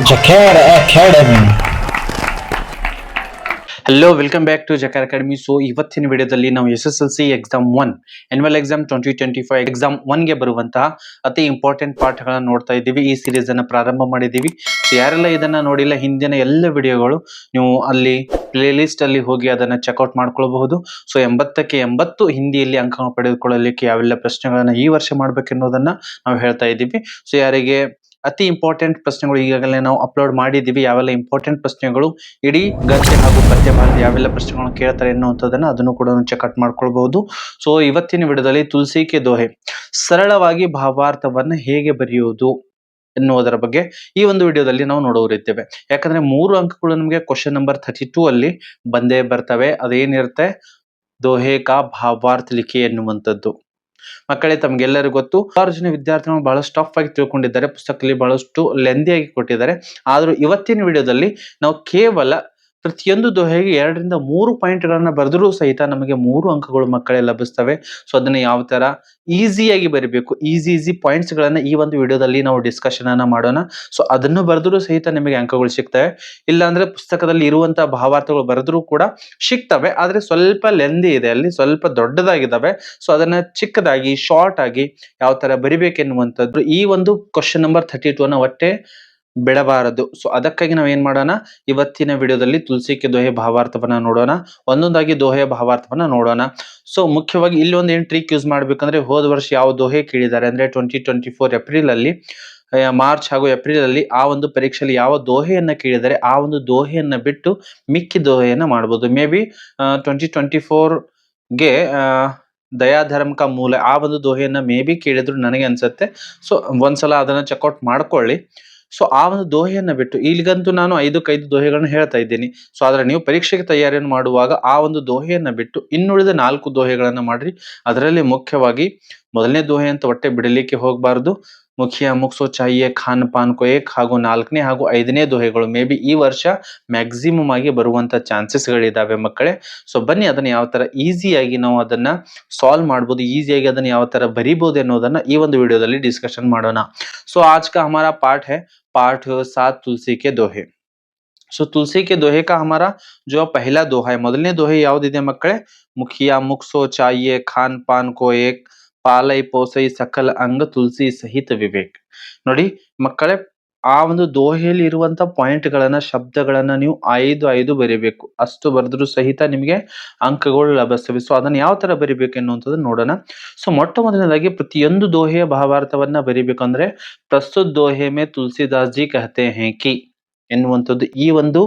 Jacar Academy. Hello welcome back to Jacar academy. So ಇವತ್ತಿನ ವಿಡಿಯೋದಲ್ಲಿ ನಾವು SSLC exam 1 annual exam 2025 exam 1 ಗೆ ಬರುವಂತಹ ಅತಿ ಇಂಪಾರ್ಟೆಂಟ್ ಪಾಠಗಳನ್ನು ನೋಡ್ತಾ ಇದ್ದೀವಿ. ಈ ಸೀರೀಸ್ ಅನ್ನು ಪ್ರಾರಂಭ ಮಾಡಿದ್ದೀವಿ. ಸೊ ಯಾರೆಲ್ಲ ಇದನ್ನ ನೋಡಿಲ್ಲ, ಹಿಂದಿನ ಎಲ್ಲ ವಿಡಿಯೋಗಳು ನೀವು ಅಲ್ಲಿ ಪ್ಲೇ ಲಿಸ್ಟ್ ಅಲ್ಲಿ ಹೋಗಿ ಅದನ್ನ ಚೆಕ್ಔಟ್ ಮಾಡ್ಕೊಳ್ಬಹುದು. ಸೊ 80ಕ್ಕೆ 80 ಹಿಂದಿಯಲ್ಲಿ ಅಂಕ ಪಡೆದುಕೊಳ್ಳಲಿಕ್ಕೆ ಯಾವೆಲ್ಲ ಪ್ರಶ್ನೆಗಳನ್ನ ಈ ವರ್ಷ ಮಾಡ್ಬೇಕೆನ್ನೋದನ್ನ ನಾವು ಹೇಳ್ತಾ ಇದ್ದೀವಿ. ಸೊ ಯಾರಿಗೆ ಅತಿ ಇಂಪಾರ್ಟೆಂಟ್ ಪ್ರಶ್ನೆಗಳು ಈಗಾಗಲೇ ನಾವು ಅಪ್ಲೋಡ್ ಮಾಡಿದ್ದೀವಿ, ಯಾವೆಲ್ಲ ಇಂಪಾರ್ಟೆಂಟ್ ಪ್ರಶ್ನೆಗಳು ಇಡೀ ಗದ್ಯ ಹಾಗೂ ಪದ್ಯ ಭಾಗದ ಯಾವೆಲ್ಲ ಪ್ರಶ್ನೆಗಳನ್ನು ಕೇಳ್ತಾರೆ ಎನ್ನುವಂಥದ್ದನ್ನ ಅದನ್ನು ಕೂಡ ಚೆಕ್ಔಟ್ ಮಾಡ್ಕೊಳ್ಬಹುದು. ಸೊ ಇವತ್ತಿನ ವಿಡಿಯೋದಲ್ಲಿ ತುಳಸಿ ಕೆ ದೋಹೆ ಸರಳವಾಗಿ ಭಾವಾರ್ಥವನ್ನ ಹೇಗೆ ಬರೆಯುವುದು ಎನ್ನುವುದರ ಬಗ್ಗೆ ಈ ಒಂದು ವಿಡಿಯೋದಲ್ಲಿ ನಾವು ನೋಡೋರಿದ್ದೇವೆ. ಯಾಕಂದ್ರೆ 3 ಅಂಕಗಳು ನಮಗೆ ಕ್ವಶನ್ ನಂಬರ್ 32 ಅಲ್ಲಿ ಬಂದೇ ಬರ್ತವೆ. ಅದೇನಿರುತ್ತೆ, ದೋಹೆ ಕಾ ಭಾವಾರ್ಥ ಲಿಖಿ ಎನ್ನುವಂಥದ್ದು. ಮಕ್ಕಳೇ, ತಮ್ಗೆಲ್ಲರಿಗೂ ಗೊತ್ತು, ಸುಮಾರು ಜನ ವಿದ್ಯಾರ್ಥಿಗಳು ಬಹಳಷ್ಟು ಟಫ್ ಆಗಿ ತಿಳ್ಕೊಂಡಿದ್ದಾರೆ, ಪುಸ್ತಕದಲ್ಲಿ ಬಹಳಷ್ಟು ಲೆಂದಿ ಆಗಿ ಕೊಟ್ಟಿದ್ದಾರೆ. ಆದ್ರೂ ಇವತ್ತಿನ ವಿಡಿಯೋದಲ್ಲಿ ನಾವು ಕೇವಲ ಪ್ರತಿಯೊಂದು ದೋಹೆಗೆ 2 ರಿಂದ 3 ಪಾಯಿಂಟ್ಗಳನ್ನ ಬರೆದರೂ ಸಹಿತ ನಮಗೆ 3 ಅಂಕಗಳು ಮಕ್ಕಳೇ ಲಭಿಸ್ತವೆ. ಸೊ ಅದನ್ನ ಯಾವ ತರ ಈಸಿಯಾಗಿ ಬರಿಬೇಕು, ಈಸಿ ಪಾಯಿಂಟ್ಸ್ ಗಳನ್ನ ಈ ಒಂದು ವಿಡಿಯೋದಲ್ಲಿ ನಾವು ಡಿಸ್ಕಷನ್ ಅನ್ನ ಮಾಡೋಣ. ಸೊ ಅದನ್ನು ಬರೆದರೂ ಸಹಿತ ನಿಮಗೆ ಅಂಕಗಳು ಸಿಗ್ತವೆ. ಇಲ್ಲಾಂದ್ರೆ ಪುಸ್ತಕದಲ್ಲಿ ಇರುವಂತಹ ಭಾವಾರ್ಥಗಳು ಬರೆದ್ರೂ ಕೂಡ ಸಿಗ್ತವೆ, ಆದ್ರೆ ಸ್ವಲ್ಪ ಲೆಂದಿ ಇದೆ, ಅಲ್ಲಿ ಸ್ವಲ್ಪ ದೊಡ್ಡದಾಗಿದ್ದಾವೆ. ಸೊ ಅದನ್ನ ಚಿಕ್ಕದಾಗಿ ಶಾರ್ಟ್ ಆಗಿ ಯಾವ ತರ ಬರಿಬೇಕೆನ್ನುವಂಥದ್ದು ಈ ಒಂದು ಕ್ವಶನ್ ನಂಬರ್ 32 ಅನ್ನ ಒಟ್ಟೆ ಬಿಡಬಾರದು. ಸೊ ಅದಕ್ಕಾಗಿ ನಾವು ಏನ್ ಮಾಡೋಣ, ಇವತ್ತಿನ ವಿಡಿಯೋದಲ್ಲಿ ತುಳಸಿ ಕೆ ದೋಹೆ ಭಾವಾರ್ಥವನ್ನ ನೋಡೋಣ, ಒಂದೊಂದಾಗಿ ದೋಹೆಯ ಭಾವಾರ್ಥವನ್ನ ನೋಡೋಣ. ಸೊ ಮುಖ್ಯವಾಗಿ ಇಲ್ಲಿ ಒಂದು ಏನ್ ಟ್ರಿಕ್ ಯೂಸ್ ಮಾಡ್ಬೇಕಂದ್ರೆ, ಹೋದ ವರ್ಷ ಯಾವ ದೋಹೆ ಕೇಳಿದ್ದಾರೆ ಅಂದ್ರೆ 2024 ಏಪ್ರಿಲ್ ಅಲ್ಲಿ, ಮಾರ್ಚ್ ಹಾಗೂ ಏಪ್ರಿಲ್ ಅಲ್ಲಿ ಆ ಒಂದು ಪರೀಕ್ಷೆಯಲ್ಲಿ ಯಾವ ದೋಹೆಯನ್ನ ಕೇಳಿದರೆ ಆ ಒಂದು ದೋಹೆಯನ್ನ ಬಿಟ್ಟು ಮಿಕ್ಕಿ ದೋಹೆಯನ್ನ ಮಾಡಬಹುದು. ಮೇ ಬಿ 2024 ಗೆ ದಯಾಧರ್ಮ ಕಾ ಮೂಲ ಆ ಒಂದು ದೋಹೆಯನ್ನ ಮೇ ಬಿ ಕೇಳಿದ್ರು ನನಗೆ ಅನ್ಸುತ್ತೆ. ಸೊ ಒಂದ್ಸಲ ಅದನ್ನ ಚೆಕ್ಔಟ್ ಮಾಡ್ಕೊಳ್ಳಿ. ಸೊ ಆ ಒಂದು ದೋಹೆಯನ್ನ ಬಿಟ್ಟು ಇಲ್ಲಿಗಂತೂ ನಾನು 5 ದೋಹೆಗಳನ್ನ ಹೇಳ್ತಾ ಇದ್ದೀನಿ. ಸೊ ಆದ್ರೆ ನೀವು ಪರೀಕ್ಷೆಗೆ ತಯಾರಿಯನ್ನು ಮಾಡುವಾಗ ಆ ಒಂದು ದೋಹೆಯನ್ನ ಬಿಟ್ಟು ಇನ್ನುಳಿದ 4 ದೋಹೆಗಳನ್ನ ಮಾಡ್ರಿ. ಅದರಲ್ಲಿ ಮುಖ್ಯವಾಗಿ ಮೊದಲನೇ ದೋಹೆ ಅಂತ ಹೊಟ್ಟೆ ಬಿಡಲಿಕ್ಕೆ ಹೋಗಬಾರದು. ಮುಖಿಯ ಮುಕ್ಸೋ ಚಾಹಿಯೆ ಖಾನ್ ಪಾನ್ ಕೋ ಏಕ್ ಹಾಗೂ 4ನೇ ಹಾಗೂ 5ನೇ ದೋಹೆಗಳು ಮೇ ಬಿ ಈ ವರ್ಷ ಮ್ಯಾಕ್ಸಿಮಮ್ ಆಗಿ ಬರುವಂತ ಚಾನ್ಸಸ್ ಗಳಿದಾವೆ ಮಕ್ಕಳೇ. ಸೊ ಬನ್ನಿ ಅದನ್ನ ಯಾವ ತರ ಈಸಿಯಾಗಿ ನಾವು ಅದನ್ನ ಸಾಲ್ವ್ ಮಾಡಬಹುದು, ಈಸಿಯಾಗಿ ಅದನ್ನ ಯಾವ ತರ ಬರಿಬಹುದು ಅನ್ನೋದನ್ನ ಈ ಒಂದು ವಿಡಿಯೋದಲ್ಲಿ ಡಿಸ್ಕಷನ್ ಮಾಡೋಣ. ಸೊ आज का हमारा पाठ है पाठ 7 तुलसी के दोहे. सो तुलसी के दोहे का हमारा जो पहला दोहा है, ಮೊದಲನೇ ದೋಹೆ ಯಾವುದಿದೆ ಮಕ್ಕಳೇ, ಮುಖಿಯ ಮುಕ್ಸೋ ಚಾಹಿಯೆ ಖಾನ್ ಪಾನ್ ಕೋ ಏಕ್ ಪಾಲೈ ಪೋಸೈ ಸಕಲ ಅಂಗ ತುಳಸಿ ಸಹಿತ ವಿವೇಕ್. ನೋಡಿ ಮಕ್ಕಳೇ, ಆ ಒಂದು ದೋಹೆಯಲ್ಲಿ ಇರುವಂತ ಪಾಯಿಂಟ್ ಗಳನ್ನ, ಶಬ್ದಗಳನ್ನ ನೀವು 5 ಬರೀಬೇಕು. ಅಷ್ಟು ಬರೆದ್ರು ಸಹಿತ ನಿಮಗೆ ಅಂಕಗಳು ಲಭಿಸ್ತವೆ. ಸೊ ಅದನ್ನ ಯಾವ ತರ ಬರಿಬೇಕು ಎನ್ನುವಂಥದ್ದು ನೋಡೋಣ. ಸೊ ಮೊಟ್ಟ ಮೊದಲನೇದಾಗಿ ಪ್ರತಿಯೊಂದು ದೋಹೆಯ ಭಾವಾರ್ಥವನ್ನ ಬರಿಬೇಕಂದ್ರೆ, ಪ್ರಸ್ತುತ ದೋಹೆ ಮೇ ತುಳಸಿದಾಸ್ ಜಿ ಕಹತೆ ಹೇ ಕಿ ಎನ್ನುವಂಥದ್ದು ಈ ಒಂದು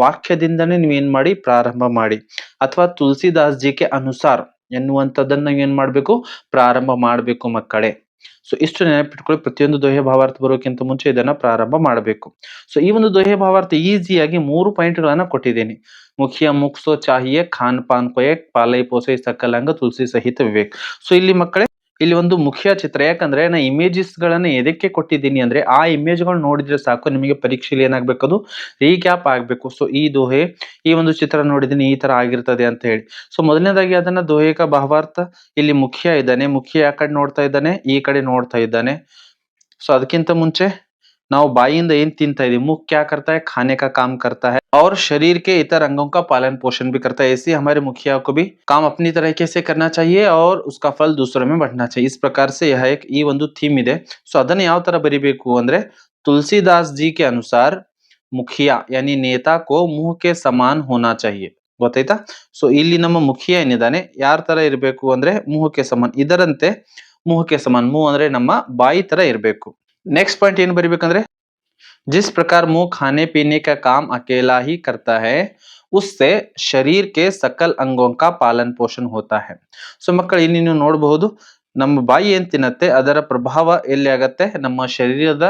ವಾಕ್ಯದಿಂದನೇ ನೀವೇನ್ ಮಾಡಿ ಪ್ರಾರಂಭ ಮಾಡಿ, ಅಥವಾ ತುಳಸಿದಾಸ್ ಜಿ ಕೆ ಅನುಸಾರ ಎನ್ನುವಂಥದ್ದನ್ನ ಏನ್ ಮಾಡ್ಬೇಕು, ಪ್ರಾರಂಭ ಮಾಡ್ಬೇಕು ಮಕ್ಕಳೇ. ಸೊ ಇಷ್ಟು ನೆನಪಿಟ್ಕೊಳ್ಳಿ, ಪ್ರತಿಯೊಂದು ದೋಹೆ ಭಾವಾರ್ಥ ಬರೋಕ್ಕಿಂತ ಮುಂಚೆ ಇದನ್ನ ಪ್ರಾರಂಭ ಮಾಡಬೇಕು. ಸೊ ಈ ಒಂದು ದೋಹೆ ಭಾವಾರ್ಥ ಈಸಿಯಾಗಿ 3 ಪಾಯಿಂಟ್ಗಳನ್ನ ಕೊಟ್ಟಿದ್ದೀನಿ. ಮುಖಿಯ ಮುಕ್ಸೋ ಚಾಹಿಯೆ ಖಾನ್ ಪಾನ್ ಕೋ ಏಕ್ ಪಾಲೈ ಪೋಸೈ ಸಕಲಾಂಗ ತುಳಸಿ ಸಹಿತ ವಿವೇಕ್. ಸೊ ಇಲ್ಲಿ ಮಕ್ಕಳೇ, ಇಲ್ಲಿ ಒಂದು ಮುಖ್ಯ ಚಿತ್ರ, ಯಾಕಂದ್ರೆ ನಾ ಇಮೇಜಸ್ ಗಳನ್ನ ಎದಕ್ಕೆ ಕೊಟ್ಟಿದ್ದೀನಿ ಅಂದ್ರೆ, ಆ ಇಮೇಜ್ ಗಳು ನೋಡಿದ್ರೆ ಸಾಕು ನಿಮಗೆ ಪರೀಕ್ಷೆಯಲ್ಲಿ ಏನಾಗ್ಬೇಕು, ಅದು ರೀಕ್ಯಾಪ್ ಆಗ್ಬೇಕು. ಸೊ ಈ ದೋಹೆ, ಈ ಒಂದು ಚಿತ್ರ ನೋಡಿದೀನಿ, ಈ ತರ ಆಗಿರ್ತದೆ ಅಂತ ಹೇಳಿ. ಸೊ ಮೊದಲನೇದಾಗಿ ಅದನ್ನ ದೋಹೆ ಕಾ ಭಾವಾರ್ಥ, ಇಲ್ಲಿ ಮುಖ್ಯ ಇದ್ದಾನೆ, ಮುಖ್ಯ ಆ ಕಡೆ ನೋಡ್ತಾ ಇದ್ದಾನೆ, ಈ ಕಡೆ ನೋಡ್ತಾ ಇದ್ದಾನೆ. ಸೊ ಅದಕ್ಕಿಂತ ಮುಂಚೆ ನಾವು ಬಾಯಿಯಿಂದ ಏನ್ ತಿಂತಾ ಇದೀವಿ, मुख क्या करता है, खाने का काम करता है और शरीर के इतर अंगों का पालन पोषण भी करता है. ऐसे हमारे मुखिया को भी काम अपनी तरीके से करना चाहिए और उसका फल दूसरों में बढ़ना चाहिए. इस प्रकार से यह एक ಈ ಒಂದು ಥೀಮ್ ಇದೆ. ಸೊ ಅದನ್ನ ಯಾವ ತರ ಬರಿಬೇಕು ಅಂದ್ರೆ, तुलसीदास जी के अनुसार मुखिया यानी नेता को मुंह के समान होना चाहिए. ಗೊತ್ತಾಯ್ತಾ? ಸೊ ಇಲ್ಲಿ ನಮ್ಮ ಮುಖಿಯ ಏನಿದ್ದಾನೆ ಯಾರ ತರ ಇರಬೇಕು ಅಂದ್ರೆ, ಮುಹಕ್ಕೆ ಸಮಾನ್, ಇದರಂತೆ ಮುಹಕ್ಕೆ ಸಮಾನ್, ಮುಹ್ ಅಂದ್ರೆ ನಮ್ಮ ಬಾಯಿ ತರ ಇರಬೇಕು. नेक्स्ट पॉइंट ಏನ್ ಬರಿಬೇಕಂದ್ರೆ, जिस प्रकार मुंह खाने पीने का काम अकेला ही करता है उससे शरीर के सकल अंगों का पालन पोषण होता है. ಸೊ ಮಕ್ಕಳು ಇಲ್ಲಿ ನೀವು ನೋಡಬಹುದು, ನಮ್ಮ ಬಾಯಿ ಏನ್ ತಿನ್ನತ್ತೆ ಅದರ ಪ್ರಭಾವ ಎಲ್ಲಿ ಆಗತ್ತೆ, ನಮ್ಮ ಶರೀರದ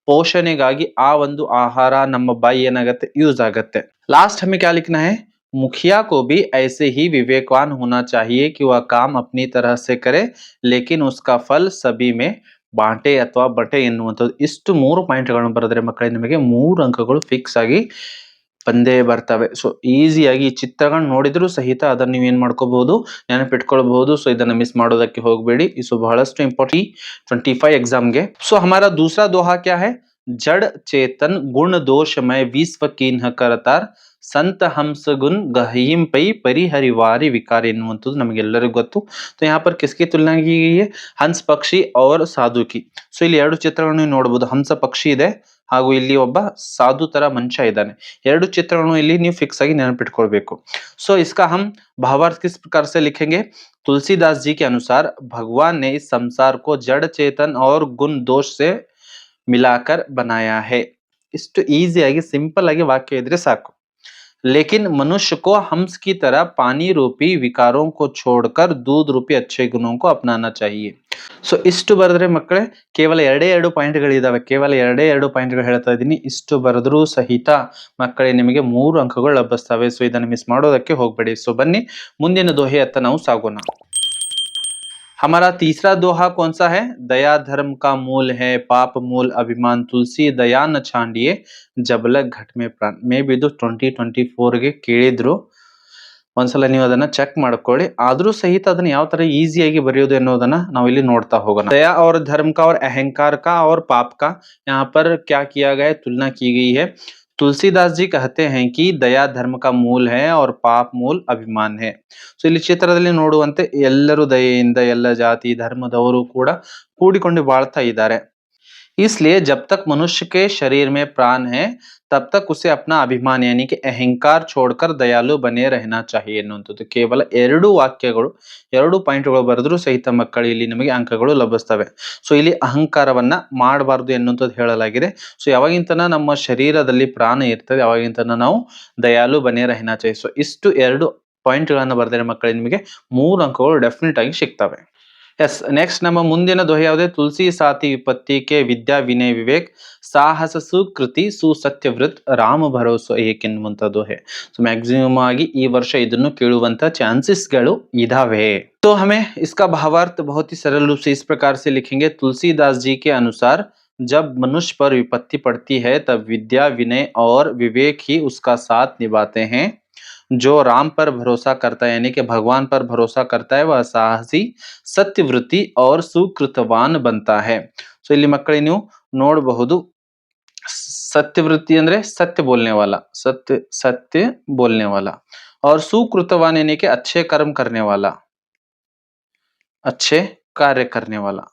ಪೋಷಣೆಗಾಗಿ ಆ ಒಂದು ಆಹಾರ ನಮ್ಮ ಬಾಯಿ ಏನಾಗತ್ತೆ, ಯೂಸ್ ಆಗತ್ತೆ. लास्ट हमें क्या लिखना है, मुखिया को भी ऐसे ही विवेकवान होना चाहिए कि वह काम अपनी तरह से करे लेकिन उसका फल सभी में ಬಾಂಟೆ ಅಥವಾ ಬಟೆ ಎನ್ನುವಂಥದ್ದು. ಇಷ್ಟು 3 ಪಾಯಿಂಟ್ಗಳನ್ನು ಬರೆದ್ರೆ ಮಕ್ಕಳೇ ನಿಮಗೆ 3 ಅಂಕಗಳು ಫಿಕ್ಸ್ ಆಗಿ ಬಂದೇ ಬರ್ತವೆ. ಸೊ ಈಸಿಯಾಗಿ ಈ ಚಿತ್ರಗಳನ್ನ ನೋಡಿದ್ರು ಸಹಿತ ಅದನ್ನ ನೀವು ಏನ್ ಮಾಡ್ಕೋಬಹುದು, ನೆನಪಿಟ್ಕೊಳ್ಬಹುದು. ಸೊ ಇದನ್ನ ಮಿಸ್ ಮಾಡೋದಕ್ಕೆ ಹೋಗಬೇಡಿ. ಇದು ಬಹಳಷ್ಟು ಇಂಪಾರ್ಟೆಂಟ್ 25 एग्जाम ಗೆ. ಸೊ हमारा दूसरा दोहा क्या है, जड़ चेतन गुण दोषमय विश्व कीन्ह करतार ಸಂತ ಹಂಸಗುನ್ ಗಹೀಂ ಪೈ ಪರಿಹರಿವಾರಿ ವಿಕಾರ ಎನ್ನುವಂಥದ್ದು ನಮಗೆಲ್ಲರಿಗೂ ಗೊತ್ತು. ಸೊ यहाँ पर किसकी तुलना की गई है? ಹಂಸ ಪಕ್ಷಿ और ಸಾಧು की. ಸೊ ಇಲ್ಲಿ ಎರಡು ಚಿತ್ರಗಳನ್ನು ನೋಡಬಹುದು. ಹಂಸ ಪಕ್ಷಿ ಇದೆ ಹಾಗೂ ಇಲ್ಲಿ ಒಬ್ಬ ಸಾಧು ತರ ಮನುಷ್ಯ ಇದ್ದಾನೆ. ಎರಡು ಚಿತ್ರಗಳನ್ನು ಇಲ್ಲಿ ನೀವು ಫಿಕ್ಸ್ ಆಗಿ ನೆನಪಿಟ್ಕೊಳ್ಬೇಕು. सो इसका हम भावार्थ किस प्रकार से लिखेंगे? तुलसीदास जी के अनुसार भगवान ने इस संसार को जड़ चेतन और गुण दोष से मिलाकर बनाया है. ಇಷ್ಟು ಈಸಿಯಾಗಿ ಸಿಂಪಲ್ ಆಗಿ ವಾಕ್ಯ ಇದ್ರೆ ಸಾಕು. लेकिन मनुष्य को हंस की तरह पानी रूपी विकारों को छोड़कर दूध रूपी अच्छे गुणों को अपनाना चाहिए. ಸೊ ಇಷ್ಟು ಬರೆದ್ರೆ ಮಕ್ಕಳೇ ಕೇವಲ ಎರಡು ಪಾಯಿಂಟ್ಗಳಿದಾವೆ. ಕೇವಲ ಎರಡು ಪಾಯಿಂಟ್ಗಳು ಹೇಳ್ತಾ ಇದ್ದೀನಿ. ಇಷ್ಟು ಬರೆದ್ರೂ ಸಹಿತ ಮಕ್ಕಳೇ ನಿಮಗೆ 3 ಅಂಕಗಳು ಲಭಿಸ್ತವೆ. ಸೊ ಇದನ್ನು ಮಿಸ್ ಮಾಡೋದಕ್ಕೆ ಹೋಗ್ಬೇಡಿ. ಸೊ ಬನ್ನಿ ಮುಂದಿನ ದೋಹೆಯತ್ತ ನಾವು ಸಾಗೋಣ. हमारा तीसरा दोहा कौन सा है? दया धर्म का मूल है, पाप मूल अभिमान, तुलसी दया न छांडिए जबलक घट में प्राण. ಮೇ ಬಿ ಇದು 2024ಗೆ ಕೇಳಿದ್ರು. ಒಂದ್ಸಲ ನೀವು ಅದನ್ನ ಚೆಕ್ ಮಾಡ್ಕೊಳ್ಳಿ. ಆದ್ರೂ ಸಹಿತ ಅದನ್ನ ಯಾವ ತರ ಈಸಿಯಾಗಿ ಬರೆಯೋದು ಅನ್ನೋದನ್ನ ನಾವು ಇಲ್ಲಿ ನೋಡ್ತಾ ಹೋಗೋಣ. दया और धर्म का और अहंकार का और पाप का यहाँ पर क्या किया गया है? तुलना की गई है. तुलसीदास जी कहते हैं कि दया धर्म का मूल है और पाप मूल अभिमान है. ಸೊ ಇಲ್ಲಿ ಚಿತ್ರದಲ್ಲಿ ನೋಡುವಂತೆ ಎಲ್ಲರೂ ದಯೆಯಿಂದ ಎಲ್ಲ ಜಾತಿ ಧರ್ಮದವರು ಕೂಡ ಕೂಡಿಕೊಂಡು ಬಾಳ್ತಾ ಇದ್ದಾರೆ. इसलिए जब तक मनुष्य के शरीर में प्राण है तब तक उसे अपना अभिमान यानी कि अहंकार छोड़कर दयालु बने रहना चाहिए ಎನ್ನುವಂಥದ್ದು. ಕೇವಲ 2 ವಾಕ್ಯಗಳು 2 ಪಾಯಿಂಟ್ಗಳು ಬರೆದ್ರೂ ಸಹಿತ ಮಕ್ಕಳು ಇಲ್ಲಿ ನಿಮಗೆ ಅಂಕಗಳು ಲಭಿಸ್ತವೆ. ಸೊ ಇಲ್ಲಿ ಅಹಂಕಾರವನ್ನ ಮಾಡಬಾರದು ಎನ್ನುವಂಥದ್ದು ಹೇಳಲಾಗಿದೆ. ಸೊ ಯಾವಾಗಿಂತನ ನಮ್ಮ ಶರೀರದಲ್ಲಿ ಪ್ರಾಣ ಇರ್ತದೆ ಯಾವಾಗಿಂತನ ನಾವು ದಯಾಲು ಬನೆ ರಹನಾ ಚಾಹಿಯೆ. ಸೊ ಇಷ್ಟು 2 ಪಾಯಿಂಟ್ಗಳನ್ನು ಬರೆದರೆ ಮಕ್ಕಳಿಗೆ ನಿಮಗೆ 3 ಅಂಕಗಳು ಡೆಫಿನೆಟ್ ಆಗಿ ಸಿಗ್ತವೆ. ಎಸ್ ನೆಕ್ಸ್ಟ್ ನಮ್ಮ ಮುಂದಿನ ದೋಹೆ ಯಾವುದೇ? ತುಳಸಿ ಸಾತಿ ವಿಪತ್ತಿ ಕೆ ವಿದ್ಯಾ ವಿನಯ ವಿವೇಕ್ ಸಾಹಸ ಸುಕೃತಿ ಸುಸತ್ಯವೃತ್ ರಾಮ ಭರೋಸೆ ಏಕೆನ್ನುವಂತ ದೋಹೆ. ಸೊ ಮ್ಯಾಕ್ಸಿಮಮ್ ಆಗಿ ಈ ವರ್ಷ ಇದನ್ನು ಕೇಳುವಂತ ಚಾನ್ಸಸ್ ಗಳು ಇದಾವೆ. तो हमें इसका भावार्थ बहुत ही सरल रूप से इस प्रकार से लिखेंगे. तुलसीदास जी के अनुसार जब मनुष्य पर विपत्ति पड़ती है तब विद्या विनय और विवेक ही उसका साथ निभाते हैं. जो राम पर भरोसा करता है यानी कि भगवान पर भरोसा करता है वह साहसी सत्यवृत्ति और सुकृतवान बनता है. ಸೊ ಇಲ್ಲಿ ಮಕ್ಕಳೇ ನೀವು ನೋಡಬಹುದು सत्यवृत्ति ಅಂದ್ರೆ सत्य बोलने वाला, सत्य बोलने वाला और सुकृतवान यानी कि अच्छे कर्म करने वाला, अच्छे कार्य करने वाला.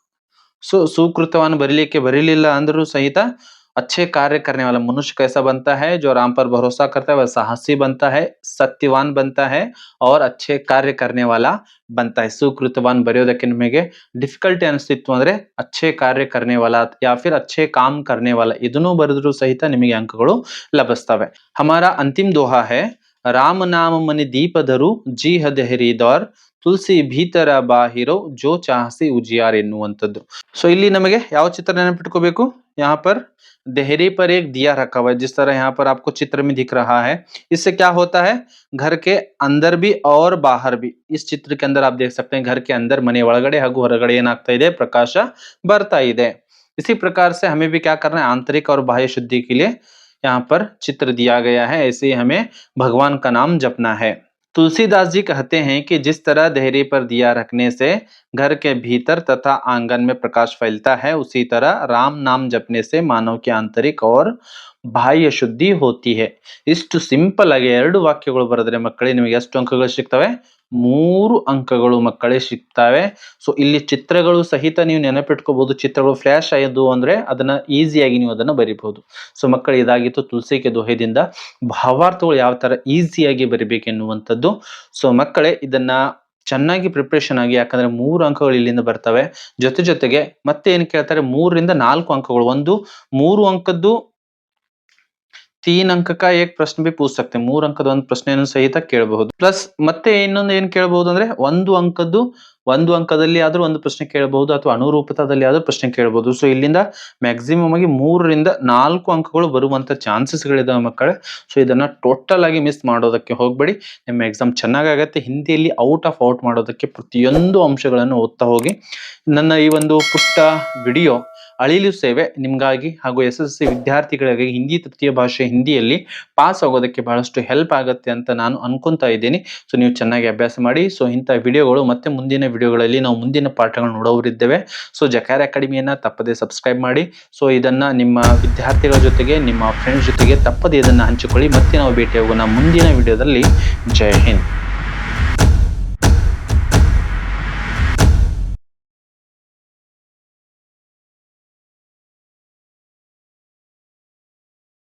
ಸೊ सुकृतवान ಬರೀಲಿಲ್ಲ ಅಂದ್ರೂ ಸಹಿತ अच्छे कार्य करने वाला मनुष्य कैसा बनता है? जो राम पर भरोसा करता है वह साहसी बनता है, सत्यवान बनता है और अच्छे कार्य करने वाला बनता है. सुकृतवान बರೆಯೋದಕ್ಕೆ ನಿಮಗೆ ಡಿಫಿಕಲ್ಟಿ ಅನಿಸ್ತಿತ್ತು ಅಂದ್ರೆ अच्छे कार्य करने वाला या फिर अच्छे काम करने वाला ಇದನ್ನು ಬರೆದ್ರೂ ಸಹಿತ ನಿಮಗೆ ಅಂಕಗಳು ಲಭಿಸ್ತವೆ. हमारा अंतिम दोहा है राम नाम मन दीप धरु जी हदहरी दौर ತುಳಸಿ ಭೀತರ ಬಾಹಿರೋ ಜೋ ಚಾಹಸಿ ಉಜಿಯಾರ್ ಎನ್ನುವಂಥದ್ದು. ಸೊ ಇಲ್ಲಿ ನಮಗೆ ಯಾವ ಚಿತ್ರ ನೆನಪಿಟ್ಕೋಬೇಕು? यहाँ पर देहरी पर एक दिया रखा हुआ है जिस तरह यहाँ पर आपको चित्र में दिख रहा है. इससे क्या होता है? घर के अंदर भी और बाहर भी. इस चित्र के अंदर आप देख सकते हैं घर के अंदर मने ಒಳಗಡೆ ಹಾಗೂ ಹೊರಗಡೆ ಏನಾಗ್ತಾ ಇದೆ? ಪ್ರಕಾಶ ಬರ್ತಾ ಇದೆ. इसी प्रकार से हमें भी क्या करना है? आंतरिक और बाह्य शुद्धि के लिए यहाँ पर चित्र दिया गया है. ऐसे ही हमें भगवान का नाम जपना है. तुलसीदास जी कहते हैं कि जिस तरह देहरी पर दिया रखने से घर के भीतर तथा आंगन में प्रकाश फैलता है उसी तरह राम नाम जपने से मानव की आंतरिक और ಬಾಹ್ಯ ಶುದ್ಧಿ ಹೋತಿ ಹೇ. ಇಷ್ಟು ಸಿಂಪಲ್ ಆಗಿ 2 ವಾಕ್ಯಗಳು ಬರೆದ್ರೆ ಮಕ್ಕಳೇ ನಿಮಗೆ ಎಷ್ಟು ಅಂಕಗಳು ಸಿಗ್ತವೆ? 3 ಅಂಕಗಳು ಮಕ್ಕಳೇ ಸಿಗ್ತವೆ. ಸೊ ಇಲ್ಲಿ ಚಿತ್ರಗಳು ಸಹಿತ ನೀವು ನೆನಪಿಟ್ಕೋಬಹುದು. ಚಿತ್ರಗಳು ಫ್ಲಾಶ್ ಆಯ್ತು ಅಂದ್ರೆ ಅದನ್ನ ಈಸಿಯಾಗಿ ನೀವು ಅದನ್ನ ಬರಿಬಹುದು. ಸೊ ಮಕ್ಕಳು ಇದಾಗಿತ್ತು ತುಳಸಿಕೆ ದೋಹೆದಿಂದ ಭಾವಾರ್ಥಗಳು ಯಾವ ತರ ಈಸಿಯಾಗಿ ಬರಿಬೇಕೆನ್ನುವಂಥದ್ದು. ಸೊ ಮಕ್ಕಳೇ ಇದನ್ನ ಚೆನ್ನಾಗಿ ಪ್ರಿಪರೇಷನ್ ಆಗಿ, ಯಾಕಂದ್ರೆ 3 ಅಂಕಗಳು ಇಲ್ಲಿಂದ ಬರ್ತವೆ. ಜೊತೆಗೆ ಮತ್ತೆ ಏನ್ ಕೇಳ್ತಾರೆ? 3 ರಿಂದ 4 ಅಂಕಗಳು. ಒಂದು 3 ಅಂಕದ್ದು 3 अंक का एक प्रश्न भी पूछ सकते हैं. 3 अंकದ ಒಂದು ಪ್ರಶ್ನೆಯನ್ನು ಸಹಿತ ಕೇಳಬಹುದು. ಪ್ಲಸ್ ಮತ್ತೆ ಇನ್ನೊಂದು ಏನ್ ಕೇಳಬಹುದು ಅಂದ್ರೆ 1 ಅಂಕದ್ದು 1 ಅಂಕದಲ್ಲಿ ಆದ್ರೂ ಒಂದು ಪ್ರಶ್ನೆ ಕೇಳಬಹುದು ಅಥವಾ ಅನುರೂಪತಾದಲ್ಲಿ ಆದ್ರೂ ಪ್ರಶ್ನೆ ಕೇಳಬಹುದು. ಸೊ ಇಲ್ಲಿಂದ ಮ್ಯಾಕ್ಸಿಮಮ್ ಆಗಿ 3 ರಿಂದ 4 ಅಂಕಗಳು ಬರುವಂತ ಚಾನ್ಸಸ್ ಗಳಿದಾವೆ ಮಕ್ಕಳೇ. ಸೊ ಇದನ್ನ ಟೋಟಲ್ ಆಗಿ ಮಿಸ್ ಮಾಡೋದಕ್ಕೆ ಹೋಗ್ಬೇಡಿ. ನಿಮ್ಮ ಎಕ್ಸಾಮ್ ಚೆನ್ನಾಗಾಗತ್ತೆ. ಹಿಂದಿಯಲ್ಲಿ ಔಟ್ ಮಾಡೋದಕ್ಕೆ ಪ್ರತಿಯೊಂದು ಅಂಶಗಳನ್ನು ಓದ್ತಾ ಹೋಗಿ. ನನ್ನ ಈ ಒಂದು ಪುಟ್ಟ ವಿಡಿಯೋ ಅಳಿಲು ಸೇವೆ ನಿಮಗಾಗಿ ಹಾಗೂ SSLC ವಿದ್ಯಾರ್ಥಿಗಳಿಗೆ ಹಿಂದಿ ತೃತೀಯ ಭಾಷೆ ಹಿಂದಿಯಲ್ಲಿ ಪಾಸ್ ಆಗೋದಕ್ಕೆ ಬಹಳಷ್ಟು ಹೆಲ್ಪ್ ಆಗುತ್ತೆ ಅಂತ ನಾನು ಅನ್ಕೊಂತಾ ಇದ್ದೀನಿ. ಸೊ ನೀವು ಚೆನ್ನಾಗಿ ಅಭ್ಯಾಸ ಮಾಡಿ. ಸೊ ಇಂಥ ವಿಡಿಯೋಗಳು ಮತ್ತೆ ಮುಂದಿನ ವಿಡಿಯೋಗಳಲ್ಲಿ ನಾವು ಮುಂದಿನ ಪಾಠಗಳು ನೋಡೋರಿದ್ದೇವೆ. ಸೊ ಜಕಾರ ಅಕಾಡೆಮಿಯನ್ನ ತಪ್ಪದೆ ಸಬ್ಸ್ಕ್ರೈಬ್ ಮಾಡಿ. ಸೊ ಇದನ್ನ ನಿಮ್ಮ ವಿದ್ಯಾರ್ಥಿಗಳ ಜೊತೆಗೆ ನಿಮ್ಮ ಫ್ರೆಂಡ್ಸ್ ಜೊತೆಗೆ ತಪ್ಪದೆ ಇದನ್ನ ಹಂಚಿಕೊಳ್ಳಿ. ಮತ್ತೆ ನಾವು ಭೇಟಿಯಾಗೋಣ ಮುಂದಿನ ವಿಡಿಯೋದಲ್ಲಿ. ಜೈ ಹಿಂದ್.